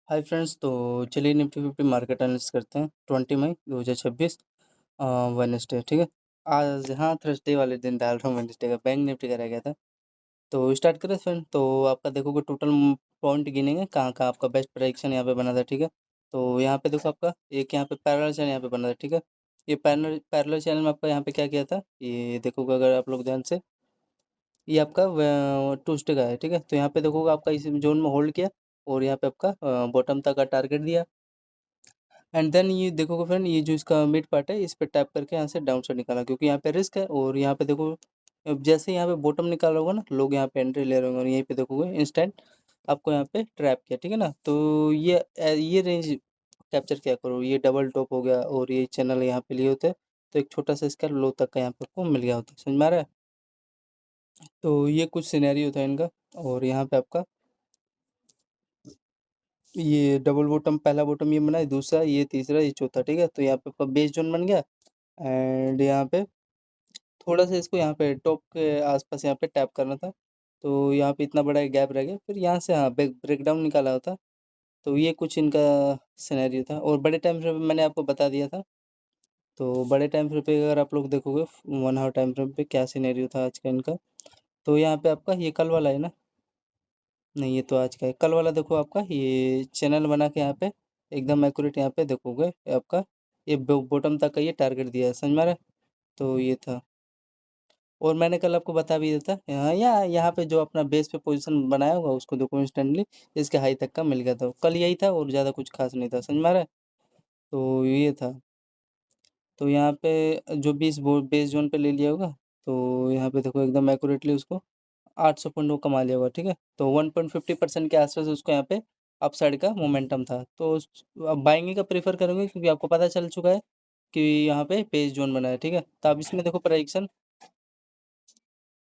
Hi friends, तो चलिए Nifty fifty market analysis करते हैं। 20 मई 2026 वेडनेसडे, ठीक है। आज हाँ, थर्सडे वाले दिन डाल रहा हूँ, वेडनेसडे का बैंक निफ्टी का रह गया था। तो स्टार्ट करें फ्रेंड। तो आपका देखोगे टोटल पॉइंट गिनेंगे कहाँ कहाँ आपका बेस्ट प्राइक्शन यहाँ पे बना था, ठीक है। तो यहाँ पे देखो आपका एक यहाँ पे पैरेलल चैनल यहाँ पे बना था, ठीक है। ये पैरेलल चैनल में आपका यहाँ पे क्या किया था, ये देखोगे अगर आप लोग ध्यान से, ये आपका ट्यूसडे का है, ठीक है। तो यहाँ पे देखोगे आपका इस जोन में होल्ड किया और यहाँ पे आपका बॉटम तक का टारगेट दिया। एंड देन ये देखोगे फ्रेंड, ये जो इसका मिड पार्ट है इस पे टैप करके यहाँ से डाउन साइड निकाला, क्योंकि यहाँ पे रिस्क है। और यहाँ पे देखो, अब जैसे यहाँ पे बॉटम निकाला होगा ना, लोग यहाँ पे एंट्री ले रहे होंगे और यहीं पे देखोगे इंस्टेंट आपको यहाँ पे ट्रैप किया, ठीक है ना। तो ये रेंज कैप्चर किया करो। ये डबल टॉप हो गया और ये चैनल यहाँ पे लिए होते हैं, तो एक छोटा सा इसका लो तक का यहाँ पे आपको मिल गया होता है, समझ में आ रहा है। तो ये कुछ सिनेरियो था इनका। और यहाँ पे आपका ये डबल बॉटम, पहला बॉटम ये बना है, दूसरा ये, तीसरा ये, चौथा, ठीक है। तो यहाँ पे आपका बेस जोन बन गया। एंड यहाँ पे थोड़ा सा इसको यहाँ पे टॉप के आसपास यहाँ पे टैप करना था। तो यहाँ पे इतना बड़ा गैप रह गया, फिर यहाँ से हाँ ब्रेकडाउन निकाला होता। तो ये कुछ इनका सिनेरियो था। और बड़े टाइम फ्रेम मैंने आपको बता दिया था। तो बड़े टाइम फ्रेम पे अगर आप लोग देखोगे 1 आवर टाइम फ्रेम पे क्या सिनेरियो था आज का इनका। तो यहाँ पे आपका ये कल वाला है ना, नहीं ये तो आज का है। कल वाला देखो आपका ये चैनल बना के यहाँ पे एकदम एक्यूरेट यहाँ पे देखोगे आपका ये बॉटम तक का ये टारगेट दिया है, समझ में आ रहा है। तो ये था। और मैंने कल आपको बता भी दिया था, यहाँ पे जो अपना बेस पे पोजीशन बनाया होगा उसको देखो इंस्टेंटली इसके हाई तक का मिल गया था। कल यही था और ज़्यादा कुछ खास नहीं था, समझ में आ रहा है। तो ये था। तो यहाँ पे जो बेस जोन पे ले लिया होगा, तो यहाँ पे देखो एकदम एक्यूरेटली उसको 800 पॉइंट वो कमा लिया होगा, ठीक है। तो 1.50% के आसपास उसको यहाँ पे अपसाइड का मोमेंटम था। तो अब बाइंग का प्रेफर करोगे, क्योंकि आपको पता चल चुका है कि यहाँ पे पेज जोन बना है, ठीक है। तो अब इसमें देखो प्राइक्शन,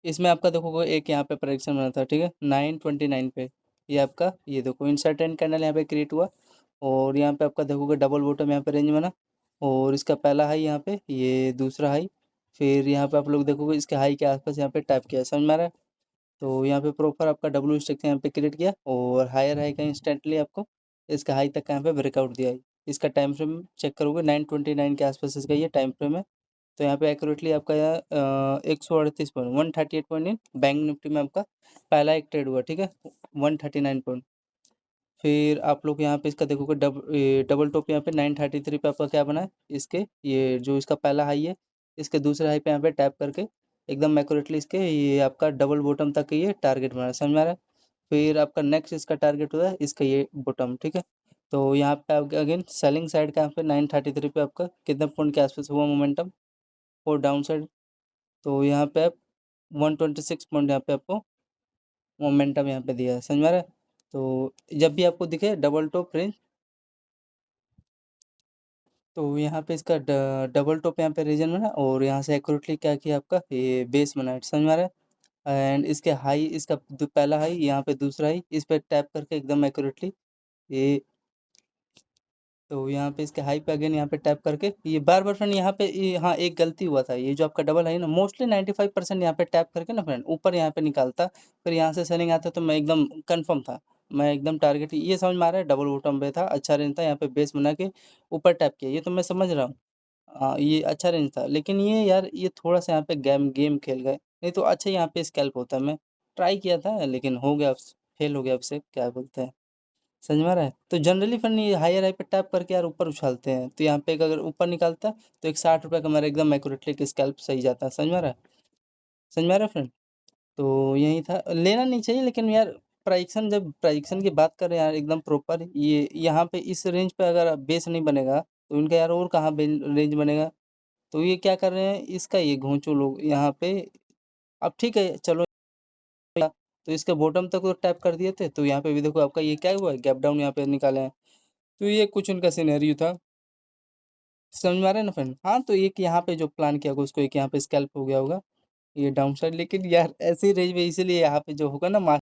इसमें आपका देखोगे एक यहाँ पे प्राइक्शन बना था, ठीक है, 929 पे। ये आपका ये देखो इंसर्टेंट कैंडल यहाँ पे क्रिएट हुआ। और यहाँ पे आपका देखोगे डबल बॉटम यहाँ पे रेंज बना। और इसका पहला हाई यहाँ पे, ये दूसरा हाई, फिर यहाँ पे आप लोग देखोगे इसके हाई के आसपास यहाँ पे टैप किया, समझ में आ रहा है। तो यहाँ पे प्रॉपर आपका डब्ल्यू स्ट्रक्चर यहाँ पे क्रिएट किया और हायर हाई का इंस्टेंटली आपको इसका हाई तक का यहाँ पे ब्रेकआउट दिया है। इसका टाइम फ्रेम चेक करोगे 929 के आसपास इसका ये टाइम फ्रेम है। तो यहाँ पे एक्यूरेटली आपका यहाँ 138 point 138 point in bank Nifty में आपका पहला एक ट्रेड हुआ, ठीक है, 139 पॉइंट। फिर आप लोग यहाँ पे इसका देखोगे डबल टॉप यहाँ पे 933 पे आपका क्या बना है, इसके ये जो इसका पहला हाई है इसके दूसरे हाई पे यहाँ पे टैप करके एकदम एक्यूरेटली इसके ये आपका डबल बॉटम तक ये टारगेट बना है, समझ में आ रहा है। फिर आपका नेक्स्ट इसका टारगेट होता है इसका ये बॉटम, ठीक है। तो यहाँ पे आप अगेन सेलिंग साइड का यहाँ पे 933 पे आपका कितने पॉइंट के आसपास हुआ मोमेंटम और डाउन साइड। तो यहाँ पे आप 126 पॉइंट यहाँ पे आपको मोमेंटम यहाँ पे दिया है, समझ में आ रहा है। तो जब भी आपको दिखे डबल टॉप रेंज, तो यहाँ पे इसका डबल टॉप यहाँ पे रीजन बना और यहाँ से एक्यूरेटली क्या किया आपका ये बेस बना है, समझ में आ रहा है। एंड इसके हाई, इसका पहला हाई यहाँ पे दूसरा हाई इस पे टैप करके एकदम एक्यूरेटली ये, तो यहाँ पे इसके हाई पे अगेन यहाँ पे टैप करके ये बार बार फ्रेंड यहाँ पे हाँ एक गलती हुआ था, ये जो आपका डबल हाई ना मोस्टली 95% यहाँ पे टैप करके ना फ्रेंड ऊपर यहाँ पे निकालता, फिर यहाँ से सेलिंग आता तो मैं एकदम कंफर्म था, मैं एकदम टारगेट ये समझ में आ रहा है। डबल बॉटम पे था, अच्छा रेंज था, यहाँ पे बेस बना के ऊपर टैप किया, ये तो मैं समझ रहा हूँ। ये अच्छा रेंज था, लेकिन ये यार ये थोड़ा सा यहाँ पे गेम गेम खेल गए, नहीं तो अच्छा यहाँ पे स्कैल्प होता। मैं ट्राई किया था लेकिन हो गया, फेल हो गया, आपसे क्या बोलते हैं, समझ में आ रहा है। तो जनरली फंड ये हायर हाई पे टैप करके यार ऊपर उछालते हैं, तो यहाँ पे अगर ऊपर निकालता तो एक 60 रुपये का मेरा एकदम एक्यूरेटली कि स्कैल्प सही जाता है, समझ में आ रहा है, समझ में आ रहा है फ्रेंड। तो यही था, लेना नहीं चाहिए लेकिन यार प्राइक्शन, जब प्राइक्शन की बात करें यार एकदम प्रॉपर ये यहाँ पे इस रेंज पे अगर बेस नहीं बनेगा तो इनका यार और कहाँ रेंज बनेगा। तो ये क्या कर रहे हैं, इसका ये घोंचो लोग यहाँ पे। अब ठीक है चलो, तो इसके बॉटम तक तो टैप कर दिए थे, तो यहाँ पे भी देखो आपका ये क्या हुआ है, गैप डाउन यहाँ पे निकाले हैं। तो ये कुछ उनका सिनेरियो था, समझ में आ रहा है ना फ्रेंड। हाँ, तो एक यहाँ पे जो प्लान किया होगा उसको एक यहाँ पे स्कैल्प हो गया होगा ये डाउन साइड, लेकिन यार ऐसी रेंज में इसीलिए यहाँ पे जो होगा ना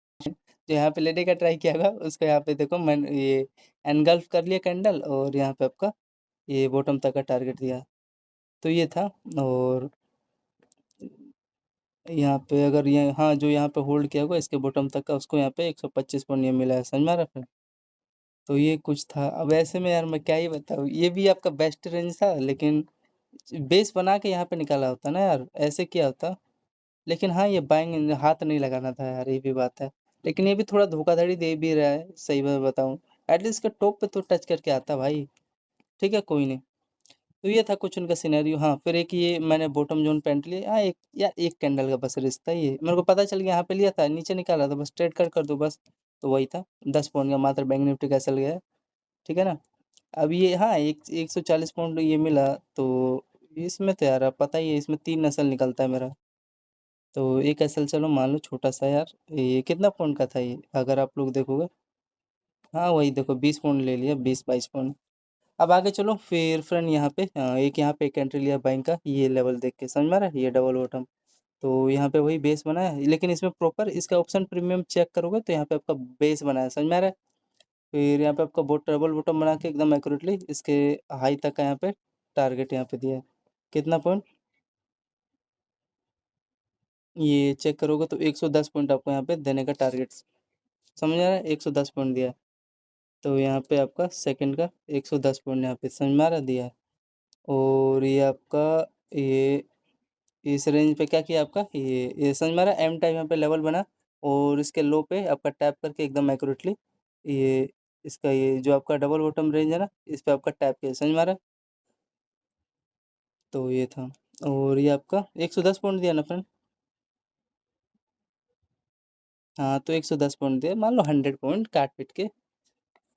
जो यहाँ पे लेने का ट्राई किया होगा उसको यहाँ पे देखो मैं ये एनगल्फ कर लिया कैंडल और यहाँ पे आपका ये बॉटम तक का टारगेट दिया। तो ये था। और यहाँ पे अगर ये हाँ जो यहाँ पे होल्ड किया होगा इसके बॉटम तक का उसको यहाँ पे 125 पॉइंट ये मिला है, समझ में आ रहा है फ्रेंड। तो ये कुछ था। अब ऐसे में यार मैं क्या ही बताऊँ, ये भी आपका बेस्ट रेंज था, लेकिन बेस बना के यहाँ पे निकाला होता ना यार, ऐसे किया होता। लेकिन हाँ, ये बाएँ हाथ नहीं लगाना था यार, ये भी बात है। लेकिन ये भी थोड़ा धोखाधड़ी दे भी रहा है, सही मैं बताऊँ। एटलीस्ट इसका टॉप पे तो टच करके आता भाई। ठीक है, कोई नहीं। तो ये था कुछ उनका सिनेरियो। हाँ, फिर एक ये मैंने बॉटम ज़ोन पैंट लिया। हाँ, एक यार 1 कैंडल का बस रिस्क था ये। मेरे को पता चल गया यहाँ पे लिया था, नीचे निकाला था बस ट्रेड कर दूँ बस। तो वही था, 10 पॉइंट का मात्र बैंक निफ्टी का चल गया, ठीक है ना? अब ये हाँ, एक 140 पॉइंट ये मिला, तो इसमें तो यार अब पता ही है, इसमें 3 एसएल निकलता है मेरा। तो एक एसएल चलो मान लो छोटा-सा यार, ये कितना पॉइंट का था ये? अगर आप लोग देखोगे, हाँ, वही देखो 20 पॉइंट ले लिया, 20-22 पॉइंट। अब आगे चलो फिर फ्रेंड यहाँ पे एक यहाँ पे एक एंट्री लिया बाइंग का, ये लेवल देख के, समझ में आ रहा है? ये डबल बॉटम। तो यहाँ पे वही बेस बना है, लेकिन इसमें प्रॉपर इसका ऑप्शन प्रीमियम चेक करोगे तो यहाँ पे आपका बेस बना है, समझ में आ रहा है? फिर यहाँ पे आपका डबल बॉटम बना के एकदम एक्यूरेटली इसके हाई तक का यहाँ पे टारगेट यहाँ पे दिया है। कितना पॉइंट? ये चेक करोगे तो 110 पॉइंट आपको यहाँ पे देने का टारगेट, समझ आ रहा है? 110 पॉइंट दिया है। तो यहाँ पे आपका सेकंड का 110 पॉइंट यहाँ पे समझ में आ रहा है? दिया है। और ये आपका ये इस रेंज पे क्या किया आपका ये समझ में आ रहा है? एम टाइप यहाँ पे लेवल बना, और इसके लो पे आपका टैप करके एकदम एक्यूरेटली ये इसका ये जो आपका डबल बॉटम रेंज है ना, इस पे आपका टैप किया, समझ में आ रहा है? तो ये था। और ये आपका 110 पॉइंट दिया ना फ्रेंड? हाँ, तो 110 पॉइंट दिया, मान लो 100 पॉइंट काट-पीट के।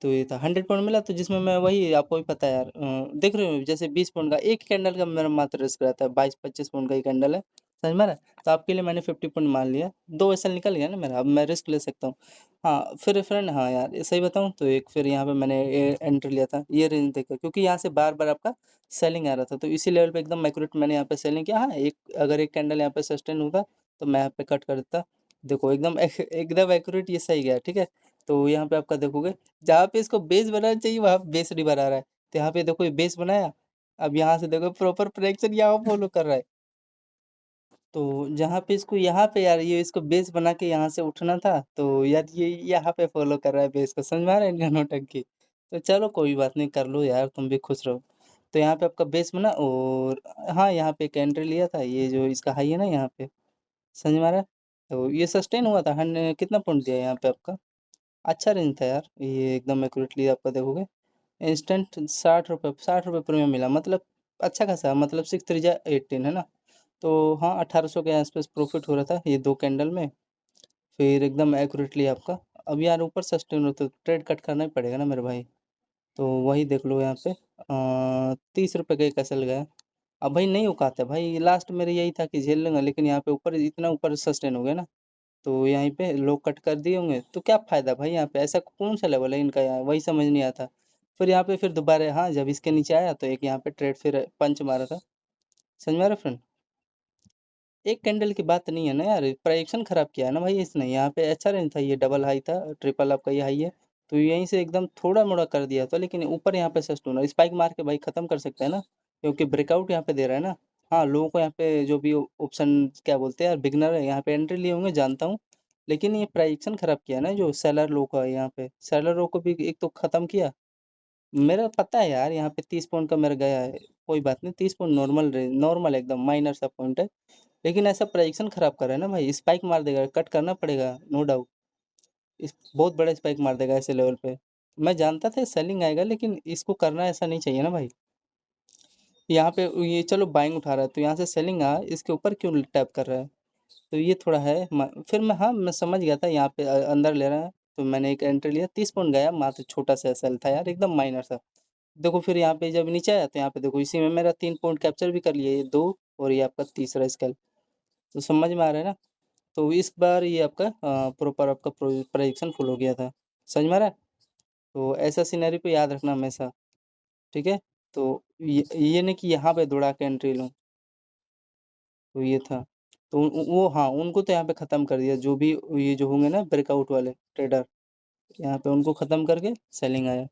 तो ये था 100 पॉइंट मिला, तो जिसमें मैं वही आपको भी पता है यार, देख रहे हो जैसे 20 पॉइंट का एक कैंडल का मेरा मात्र रिस्क रहता है, 22-25 पॉइंट का ही कैंडल है, समझ में आ रहा है? तो आपके लिए मैंने 50 पॉइंट मान लिया, 2 एसएल निकल गया ना मेरा, अब मैं रिस्क ले सकता हूँ। हाँ, फिर फ्रेंड हाँ यार, ये सही बताऊँ तो एक फिर यहाँ पे मैंने एंट्री लिया था ये रेंज देखकर, क्योंकि यहाँ से बार बार आपका सेलिंग आ रहा था, तो इसी लेवल पे एकदम एक्यूरेट मैंने यहाँ पे सेलिंग किया। हाँ, एक अगर एक कैंडल यहाँ पे सस्टेन होता तो मैं यहाँ पे कट कर देता। देखो एकदम एकदम एक्यूरेट ये सही गया, ठीक है? तो यहाँ पे आपका देखोगे, जहाँ पे इसको बेस बनाना चाहिए वहाँ बेस नहीं बना रहा है। तो यहाँ पे देखो ये बेस बनाया, अब यहाँ से देखो प्रॉपर प्रेडिक्शन यहाँ फॉलो कर रहा है। तो जहाँ पे इसको यहाँ पे यार ये इसको बेस बना के यहाँ से उठना था, तो यार ये यहाँ पे फॉलो कर रहा है बेस को, समझ में आ रहा है इनका नौटंकी। तो चलो कोई बात नहीं, कर लो यार, तुम भी खुश रहो। तो यहाँ पे आपका बेस बना, और हाँ, यहाँ पे एक एंट्री लिया था, ये जो इसका हाई है ना यहाँ पे, समझ में आ रहा है? तो ये सस्टेन हुआ था, कितना पॉइंट दिया है यहाँ पे आपका? अच्छा रेंज था यार, ये एकदम एक्यूरेटली आपका देखोगे इंस्टेंट ₹60 प्रीमियम मिला, मतलब अच्छा खासा, मतलब 6 3 जा 18 है ना? तो हाँ, 1800 के आसपास प्रॉफिट हो रहा था ये 2 कैंडल में। फिर एकदम एक्यूरेटली आपका, अब यार ऊपर सस्टेन हो तो ट्रेड कट करना ही पड़ेगा ना मेरे भाई। तो वही देख लो यहाँ पे ₹30 का एक एसएल गया। अब भाई नहीं औकात है भाई, लास्ट मेरा यही था कि झेल लूँगा, लेकिन यहाँ पे ऊपर इतना ऊपर सस्टेन हो गया ना, तो यहीं पे लोग कट कर दिए होंगे, तो क्या फ़ायदा भाई यहाँ पे, ऐसा कौन-सा लेवल है इनका यहाँ, वही समझ नहीं आता। फिर यहाँ पे फिर दोबारा हाँ, जब इसके नीचे आया तो एक यहाँ पे ट्रेड फिर पंच मारा था, समझ में आ रहा है फ्रेंड? एक कैंडल की बात नहीं है ना यार, प्राइजेशन खराब किया है ना भाई इसने, यहाँ पे अच्छा रेंज था, ये डबल हाई था, ट्रिपल आपका ये हाई है, तो यहीं से एकदम थोड़ा-मोड़ा कर दिया था, लेकिन ऊपर यहाँ पे सस्टेन हुआ, स्पाइक मार के भाई खत्म कर सकते हैं ना, क्योंकि ब्रेकआउट यहाँ पे दे रहा है ना। हाँ, लोगों को यहाँ पे जो भी ऑप्शन क्या बोलते हैं यार, बिगिनर है, यहाँ पे एंट्री लिए होंगे जानता हूँ, लेकिन ये प्राइजेशन खराब किया ना जो सेलर लोग का है यहाँ पे, सेलर लोग को भी एक तो खत्म किया। मेरा पता है यार, यहाँ पे 30 पॉइंट का मेरा गया है, कोई बात नहीं, 30 पॉइंट नॉर्मल एकदम माइनर सा पॉइंट है। लेकिन ऐसा प्राइजेशन खराब कर रहा है ना भाई, स्पाइक मार देगा, कट करना पड़ेगा, नो डाउट। इस बहुत बड़ा स्पाइक मार देगा ऐसे लेवल पे। मैं जानता था सेलिंग आएगा, लेकिन इसको करना ऐसा नहीं चाहिए ना भाई। यहाँ पे ये चलो बाइंग उठा रहा है, तो यहाँ से सेलिंग इसके ऊपर क्यों टैप कर रहा है? तो ये थोड़ा है फिर मैं हाँ, मैं समझ गया था यहाँ पे अंदर ले रहा है, तो मैंने एक एंट्री लिया, 30 पॉइंट गया, मात्र छोटा सा सेल था यार, एकदम माइनर सा। देखो फिर यहाँ पे जब नीचे आया, तो यहाँ पे देखो इसी में मेरा 3 पॉइंट कैप्चर भी कर लिए, ये 2 और ये आपका तीसरा स्केल। तो समझ में आ रहा है ना? तो इस बार ये आपका प्रॉपर आपका प्रोजेक्शन फुल हो गया था, समझ में आ रहा है? तो ऐसा सिनेरियो को याद रखना हमेशा, ठीक है? तो ये नहीं कि यहाँ पे दौड़ा के एंट्री लूँ, तो ये था। तो वो हाँ, उनको तो यहाँ पे ख़त्म कर दिया, जो भी ये जो होंगे ना ब्रेकआउट वाले ट्रेडर, यहाँ पे उनको ख़त्म करके सेलिंग आया।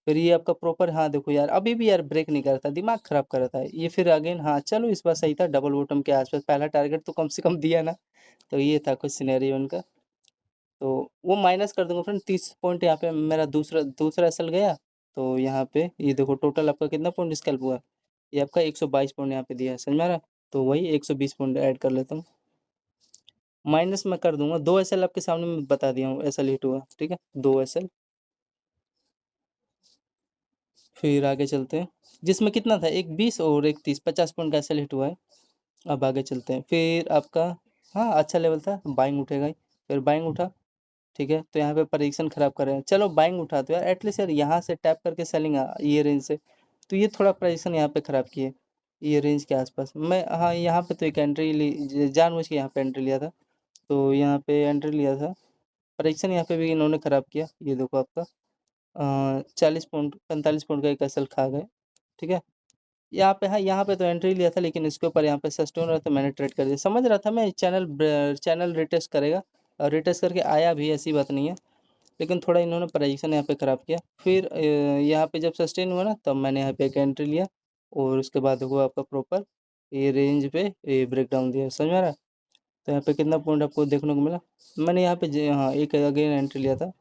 फिर ये आपका प्रॉपर हाँ, देखो यार अभी भी यार ब्रेक नहीं करता, दिमाग ख़राब कर रहा था। ये फिर अगेन हाँ, चलो इस बार सही था, डबल बॉटम के आस-पास पहला टारगेट तो कम से कम दिया ना, तो ये था कुछ सिनेरियो उनका। तो वो माइनस कर दूँगा फ्रेंड 30 पॉइंट यहाँ पे मेरा दूसरा दूसरा एसएल गया, तो यहाँ पे ये देखो टोटल आपका कितना पॉइंट स्कैल्प हुआ? ये आपका 122 पॉइंट यहाँ पे दिया है, समझ में आ रहा है? तो वही 120 पॉइंट ऐड कर लेता हूँ। माइनस मैं कर दूँगा, 2 एसएल आपके सामने मैं बता दिया हूँ, एसएल हिट हुआ, ठीक है? 2 एसएल। फिर आगे चलते हैं, जिसमें कितना था? एक 20 और एक 30, 50 पॉइंट का एसएल हिट हुआ है। अब आगे चलते हैं, फिर आपका हाँ, अच्छा लेवल था, बाइंग उठेगा ही, फिर बाइंग उठा, ठीक है? तो यहाँ पे पोजीशन खराब कर रहे हैं, चलो बाइंग उठा तो यार एटलीस्ट यार यहाँ से टैप करके सेलिंग ये रेंज से, तो ये थोड़ा पोजीशन यहाँ पे खराब किए, ये रेंज के आसपास मैं हाँ, यहाँ पे तो एक एंट्री ली, जानबूझ के यहाँ पे एंट्री लिया था, तो यहाँ पे एंट्री लिया था, पोजीशन यहाँ पे भी इन्होंने खराब किया, ये देखो आपका 40 पॉइंट 45 पॉइंट का एक एसएल खा गए, ठीक है? यहाँ पे हाँ, यहाँ पे तो एंट्री लिया था, लेकिन इसके ऊपर यहाँ पे सस्टेन रहा तो मैंने ट्रेड कर दिया। समझ रहा था मैं चैनल रिटेस्ट करेगा, और रिटेस्ट करके आया भी, ऐसी बात नहीं है, लेकिन थोड़ा इन्होंने पोजीशन यहाँ पे ख़राब किया। फिर यहाँ पे जब सस्टेन हुआ ना, तब मैंने यहाँ पे एक एंट्री लिया, और उसके बाद हुआ आपका प्रॉपर ये रेंज पे ये ब्रेकडाउन दिया, समझ में आ रहा है? तो यहाँ पे कितना पॉइंट आपको देखने को मिला? मैंने यहाँ पे हाँ, एक अगेन एंट्री लिया था,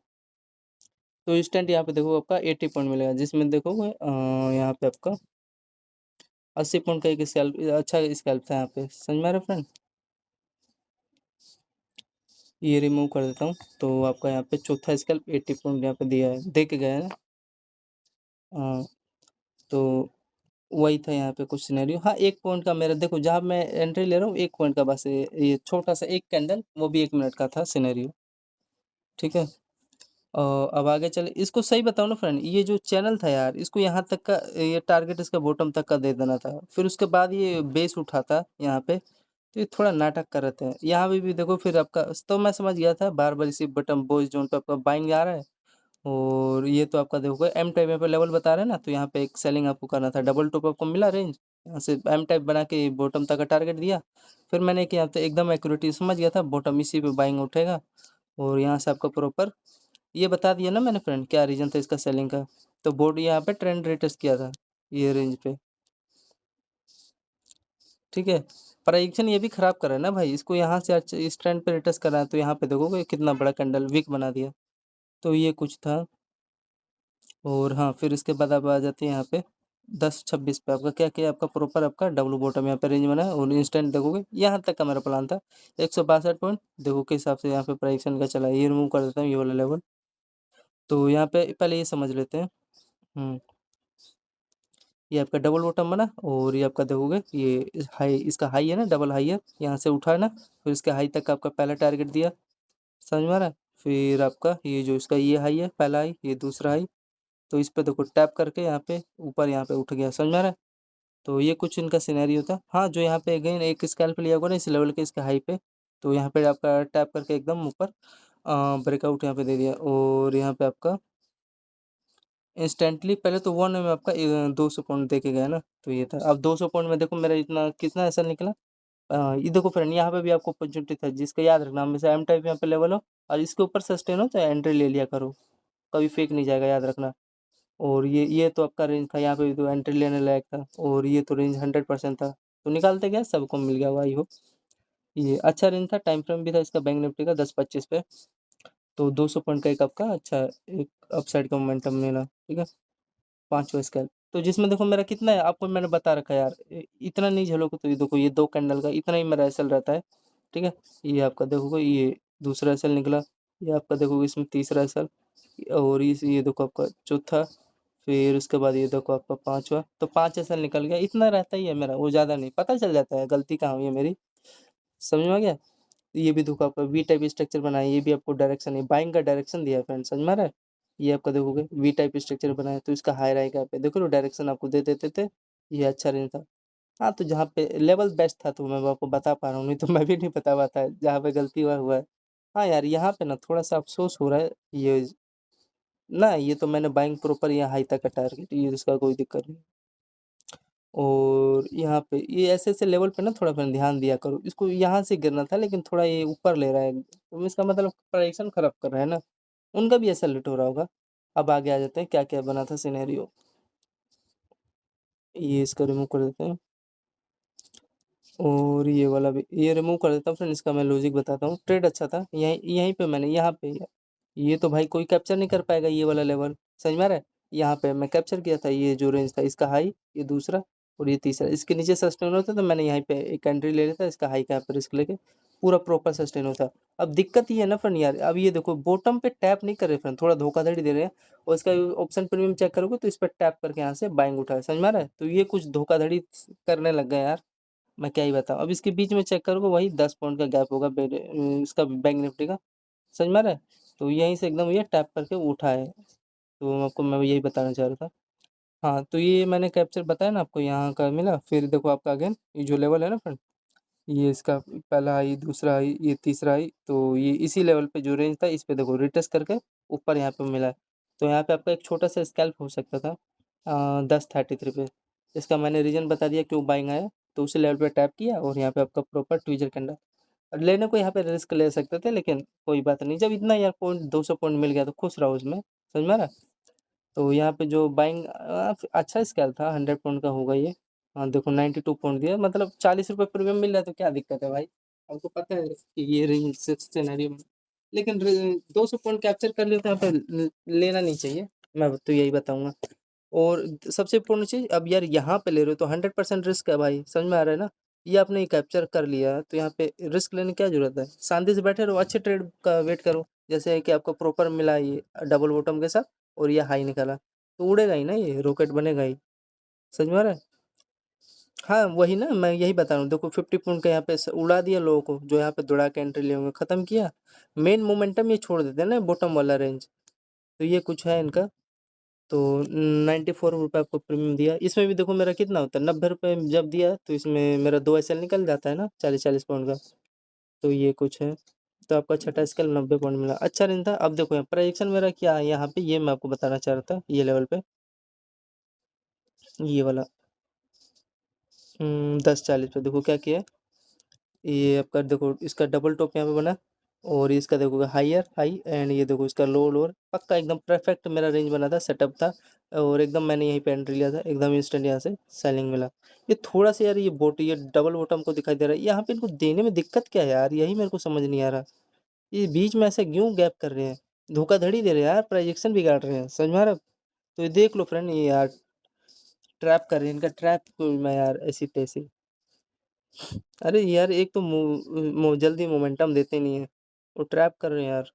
तो इंस्टेंट यहाँ पे देखो आपका 80 पॉइंट मिलेगा, जिसमें देखोगे यहाँ पे आपका 80 पॉइंट का एक स्कैल्प, अच्छा स्कैल्प था यहाँ पे, समझ में आ रहा है फ्रेंड? ये रिमूव कर देता हूँ, तो आपका यहाँ पे चौथा स्कैल्प 80 पॉइंट यहाँ पे दिया है, दे के गया है ना। हाँ, तो वही था यहाँ पे कुछ सिनेरियो। हाँ, 1 पॉइंट का मेरा देखो, जहाँ मैं एंट्री ले रहा हूँ 1 पॉइंट का बस, ये छोटा-सा एक कैंडल, वो भी 1 मिनट का था सिनेरियो, ठीक है? अब आगे चले, इसको सही बताऊँ ना फ्रेंड, ये जो चैनल था यार, इसको यहाँ तक का ये टारगेट इसका बॉटम तक का दे देना था। फिर उसके बाद ये बेस उठाता यहाँ पे, तो ये थोड़ा नाटक कर रहे थे। यहाँ पे भी देखो, फिर आपका तो मैं समझ गया था बार-बार इसी बॉटम बॉयज़ ज़ोन पे आपका बाइंग आ रहा है, और ये तो आपका देखोगे एम टाइप यहाँ पे लेवल बता रहे हैं ना, तो यहाँ पे एक सेलिंग आपको करना था। डबल टॉप आपको मिला रेंज, यहाँ से एम टाइप बना के बॉटम तक का टारगेट दिया। फिर मैंने क्या तो एकदम एक्यूरेटली समझ गया था, बॉटम इसी पे बाइंग उठेगा, और यहाँ से आपका प्रॉपर ये बता दिया ना मैंने फ्रेंड, क्या रीज़न था इसका सेलिंग का। तो बोर्ड यहाँ पे ट्रेंड रिटेस्ट किया था, ये रेंज पे, ठीक है? प्राइजेशन ये भी खराब कर रहा है ना भाई, इसको यहाँ से इस ट्रेंड पे रिटेस्ट कर रहा है, तो यहाँ पे देखोगे कितना बड़ा कैंडल विक बना दिया। तो ये कुछ था, और हाँ, फिर इसके बाद आप आ जाते हैं यहाँ पे 10-26 पे, आपका क्या किया, आपका प्रॉपर आपका डब्लू बॉटम यहाँ पे रेंज बना है, और इंस्टेंट देखोगे यहाँ तक का मेरा प्लान था 162 पॉइंट, देखो किस हिसाब से यहाँ पे प्राइजेशन का चला है। ये रिमूव कर देता हूँ, ये वाला लेवल। तो यहाँ पे पहले ये समझ लेते हैं। ये आपका डबल बॉटम बना, और ये आपका देखोगे ये हाई, इसका हाई है ना, डबल हाई है, यहाँ से उठा ना, फिर इसके हाई तक का आपका पहला टारगेट दिया, समझ में आ रहा है? फिर आपका ये जो इसका ये हाई है, पहला हाई, ये दूसरा हाई, तो इस पे देखो टैप करके यहाँ पे ऊपर यहाँ पे उठ गया, समझ में आ रहा है? तो ये कुछ इनका सिनेरियो था। हाँ, जो यहाँ पे अगेन एक स्कैल्प लिया होगा ना इस लेवल के, इसके हाई पे, तो यहाँ पे आपका टैप करके एकदम ऊपर ब्रेकआउट यहाँ पे दे दिया, और यहाँ पे आपका इंस्टेंटली पहले तो 1 में आपका 200 पॉइंट दे के गया ना, तो ये था। अब 200 पॉइंट में देखो मेरा इतना कितना ऐसा निकला, ये देखो फ्रेंड, यहाँ पे भी आपको अपॉर्चुनिटी था, जिसका याद रखना, हमेशा एम टाइप यहाँ पे लेवल हो और इसके ऊपर सस्टेन हो तो एंट्री ले लिया करो, कभी फेक नहीं जाएगा, याद रखना। और ये तो आपका रेंज था, यहाँ पे भी तो एंट्री लेने लायक था, और ये तो रेंज 100% था, तो निकालते गया, सबको मिल गया, आई होप। ये अच्छा रेंज था, टाइम फ्रेम भी था इसका बैंक निफ्टी का 10-25 पे, तो 200 पॉइंट का एक आपका अच्छा एक अपसाइड का मोमेंटम मिला, ठीक है? पाँचवा स्केल, तो जिसमें देखो मेरा कितना है, आपको मैंने बता रखा है यार, इतना नहीं झेलोगे तो ये देखो, ये 2 कैंडल का इतना ही मेरा एसएल रहता है, ठीक है? ये आपका देखोगे, ये दूसरा एसएल निकला, ये आपका देखोगे इसमें तीसरा एसएल, और ये देखो आपका चौथा, फिर उसके बाद ये देखो आपका पाँचवा, तो 5 एसएल निकल गया, इतना रहता ही है मेरा, वो ज़्यादा नहीं, पता चल जाता है गलती कहाँ हुई है मेरी, समझ में आ गया? ये भी देखो आपका वी टाइप स्ट्रक्चर बना है, ये भी आपको डायरेक्शन है, बाइंग का डायरेक्शन दिया है फ्रेंड, समझ में आ रहा है? ये आपका देखोगे वी टाइप स्ट्रक्चर बना है, तो इसका हाई राइट पे देखो ना, डायरेक्शन आपको दे देते थे, ये अच्छा रेंज था। हाँ, तो जहाँ पे लेवल बेस्ट था, तो मैं वो आपको बता पा रहा हूँ, नहीं तो मैं भी नहीं बता पाता, जहाँ पे गलती हुआ है। हाँ यार, यहाँ पे ना थोड़ा-सा अफ़सोस हो रहा है, ये ना, ये तो मैंने बाइंग प्रॉपर यहाँ हाई तक का टारगेट, ये इसका कोई दिक्कत नहीं। और यहाँ पे ये ऐसे-ऐसे लेवल पे ना थोड़ा अपना ध्यान दिया करो। इसको यहाँ से गिरना था, लेकिन थोड़ा ये ऊपर ले रहा है, तो इसका मतलब प्रेडिक्शन खराब कर रहा है ना। उनका भी ऐसा लेट हो रहा होगा। अब आगे आ जाते हैं, क्या-क्या बना था सिनेरियो। ये इसको रिमूव कर देते हैं। और ये वाला भी ये रिमूव कर देता हूँ फ्रेंड। इसका मैं लॉजिक बताता हूँ। ट्रेड अच्छा था, यहीं यहीं पे मैंने यहाँ पे ये तो भाई कोई कैप्चर नहीं कर पाएगा ये वाला लेवल, समझ में आ रहा है। यहाँ पे मैं कैप्चर किया था, ये जो रेंज था इसका हाई, ये दूसरा और ये तीसरा, इसके नीचे सस्टेन होता तो मैंने यहाँ पे एक एंट्री ले लेता, इसका हाई का यहाँ पे रिस्क लेके पूरा प्रॉपर सस्टेन होता। अब दिक्कत ये है ना फ्रेंड यार, अब ये देखो बॉटम पे टैप नहीं कर रहे फ्रेंड, थोड़ा धोखाधड़ी दे रहे हैं। और इसका ऑप्शन प्रीमियम चेक करोगे तो इस पर टैप करके यहाँ से बाइंग उठा है, समझ में आ रहा है। तो ये कुछ धोखाधड़ी करने लग गए यार, मैं क्या ही बताऊँ। अब इसके बीच में चेक करोगे वही 10 पॉइंट का गैप होगा इसका बैंक निफ्टी का, समझ में आ रहा है। तो यहीं से एकदम ये टैप करके उठा है। तो आपको मैं यही बताना चाह रहा था। हाँ, तो ये मैंने कैप्चर बताया ना आपको, यहाँ का मिला। फिर देखो आपका अगेन ये जो लेवल है ना फ्रेंड, ये इसका पहला हाई, दूसरा हाई, ये तीसरा हाई, तो ये इसी लेवल पे जो रेंज था इस पे देखो रिटेस्ट करके ऊपर यहाँ पे मिला है। तो यहाँ पे आपका एक छोटा सा स्कैल्प हो सकता था 10:33 पे। इसका मैंने रीजन बता दिया क्यों बाइंग आया। तो उसी लेवल पे टैप किया और यहाँ पे आपका प्रॉपर ट्विजर कैंडल लेने को यहाँ पे रिस्क ले सकते थे, लेकिन कोई बात नहीं, जब इतना यार पॉइंट 200 पॉइंट मिल गया तो खुश रहो उसमें, समझ में आ रहा है? तो यहाँ पे जो बाइंग अच्छा स्केल था, 100 पॉइंट का होगा ये। हाँ देखो 92 पॉइंट दिया, मतलब 40 रुपये प्रीमियम मिल रहा है तो क्या दिक्कत है भाई। हमको पता है कि ये रेंज सिनेरियो में, लेकिन 200 पॉइंट कैप्चर कर लिया तो यहाँ पे लेना नहीं चाहिए, मैं तो यही बताऊंगा। और सबसे इम्पोर्टेंट चीज़, अब यार यहाँ पे ले रहे हो तो 100% रिस्क है भाई, समझ में आ रहा है ना। ये आपने कैप्चर कर लिया तो यहाँ पे रिस्क लेने की क्या जरूरत है, शांति से बैठे रहो, अच्छे ट्रेड का वेट करो। जैसे कि आपको प्रॉपर मिला ये डबल बॉटम के साथ और ये हाई निकाला, तो उड़ेगा ही ना, ये रॉकेट बनेगा ही, समझ में आ रहा है। हाँ वही ना, मैं यही बता रहा हूँ। देखो 50 पॉइंट का यहाँ पे उड़ा दिया लोगों को, जो यहाँ पे दौड़ा के एंट्री लिए होंगे, खत्म किया। मेन मोमेंटम ये छोड़ देते हैं ना बॉटम वाला रेंज। तो ये कुछ है इनका। तो 94 रुपये आपको प्रीमियम दिया। इसमें भी देखो मेरा कितना होता है, 90 रुपये जब दिया तो इसमें मेरा 2 SL निकल जाता है ना, 40-40 पॉइंट का। तो ये कुछ है। तो आपका छठा स्केल 90 पॉइंट मिला, अच्छा रेंज था। अब देखो यहाँ प्रोजेक्शन मेरा क्या है यहाँ पे, ये मैं आपको बताना चाह रहा था। ये लेवल पे ये वाला 10:40 पे देखो क्या किया है। ये आपका देखो इसका डबल टॉप यहाँ पे बना, और इसका देखो हायर हाई, एंड ये देखो इसका लो लोअर, पक्का एकदम परफेक्ट मेरा रेंज बना था, सेटअप था। और एकदम मैंने यहीं पे एंट्री लिया था, एकदम इंस्टेंट यहाँ से सेलिंग मिला। ये थोड़ा सा यार ये डबल बॉटम को दिखाई दे रहा है, यहाँ पे इनको देने में दिक्कत क्या है यार, यही मेरे को समझ नहीं आ रहा। ये बीच में ऐसे क्यों गैप कर रहे हैं, धोखाधड़ी दे रहे हैं यार, प्रोजेक्शन बिगाड़ रहे हैं, समझ में आ रहा है? तो ये देख लो फ्रेंड, ये यार ट्रैप कर रहे हैं, इनका ट्रैप को मैं यार ऐसी तैसी। अरे यार एक तो जल्दी मोमेंटम देते नहीं है, वो ट्रैप कर रहे हैं यार।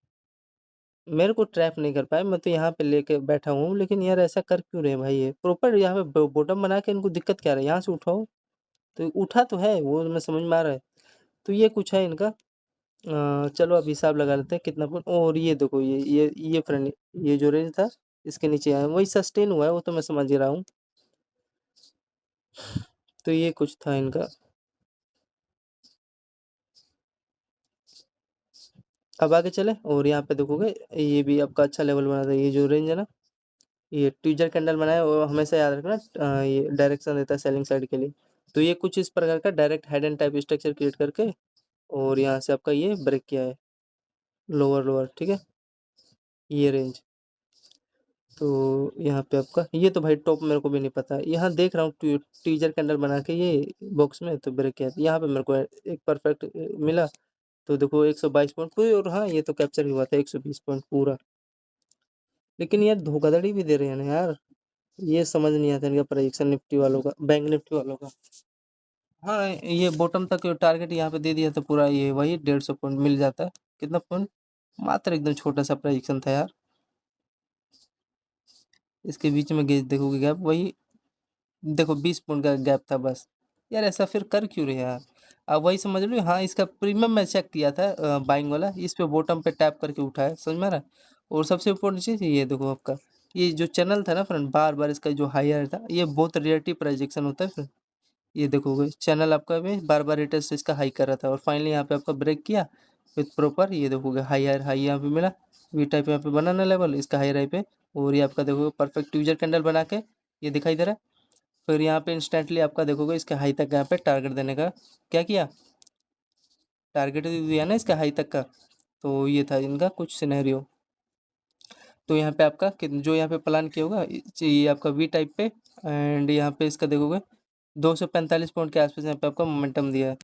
मेरे को ट्रैप नहीं कर पाए, मैं तो यहाँ पे लेके बैठा हूँ, लेकिन यार ऐसा कर क्यों रहे हैं भाई। ये प्रॉपर यहाँ पे बॉटम बना के इनको दिक्कत क्या है, यहाँ से उठाओ। तो उठा तो है वो, मैं समझ में आ रहा है। तो ये कुछ है इनका। चलो अब हिसाब लगा लेते हैं कितना पॉइंट। और ये देखो ये फ्रेंड, ये जो रेंज था इसके नीचे आया वही सस्टेन हुआ है, वो तो मैं समझ ही रहा हूँ। तो ये कुछ था इनका। अब आगे चले, और यहाँ पे देखोगे ये भी आपका अच्छा लेवल बना था, ये जो रेंज है ना, ये ट्विजर कैंडल बनाया वो हमेशा याद रखना। ये डायरेक्शन देता है सेलिंग साइड के लिए। तो ये कुछ इस प्रकार का direct head and type structure create करके, और यहाँ से आपका ये ब्रेक किया है, लोअर लोअर, ठीक है, ये रेंज। तो यहाँ पे आपका ये तो भाई टॉप मेरे को भी नहीं पता, यहाँ देख रहा हूँ टीजर कैंडल बना के ये बॉक्स में, तो ब्रेक किया यहाँ पे मेरे को एक परफेक्ट मिला। तो देखो 122 पॉइंट पूरे, और हाँ ये तो कैप्चर ही हुआ था 120 पॉइंट पूरा। लेकिन यार धोखाधड़ी भी दे रहे हैं ना यार, ये समझ नहीं आता इनका प्रोजेक्शन निफ्टी वालों का, बैंक निफ्टी वालों का। हाँ ये बॉटम तक टारगेट यहाँ पे दे दिया तो पूरा ये वही 150 पॉइंट मिल जाता है। कितना पॉइंट, मात्र एकदम छोटा सा प्रोजेक्शन था यार। इसके बीच में गेज देखोगे गैप वही, देखो 20 पॉइंट का गैप था बस। यार ऐसा फिर कर क्यों रहे यार। अब वही समझ लो, हाँ इसका प्रीमियम मैं चेक किया था बाइंग वाला, इस पे बॉटम पे टैप करके उठाया, समझ में आ रहा है। और सबसे इम्पोर्टेंट चीज़ ये देखो आपका, ये जो चैनल था ना फ्रेंड, बार बार इसका जो हायर था, ये बहुत रेयरटी प्रोजेक्शन होता है फ्रेंड। ये देखोगे चैनल आपका में बार बार रिटेस्ट इसका हाई कर रहा था, और फाइनली यहाँ पे आपका ब्रेक किया विथ प्रॉपर, ये देखोगे हाई हाई हाई यहाँ पे मिला, वी टाइप यहाँ पे बनाना लेवल इसका हाई हाई पे। और ये आपका देखोगे परफेक्ट यूजर कैंडल बना के ये दिखाई दे रहा है। फिर यहाँ पे इंस्टेंटली आपका देखोगे इसके हाई तक यहाँ पे टारगेट देने का क्या किया, टारगेट दिया ना इसका हाई तक का। तो ये था इनका कुछ सिनेरियो। तो यहाँ पे आपका जो यहाँ पे प्लान किया होगा ये आपका वी टाइप पे, एंड यहाँ पे इसका देखोगे 245 पॉइंट के आसपास यहाँ पे आपका मोमेंटम दिया है।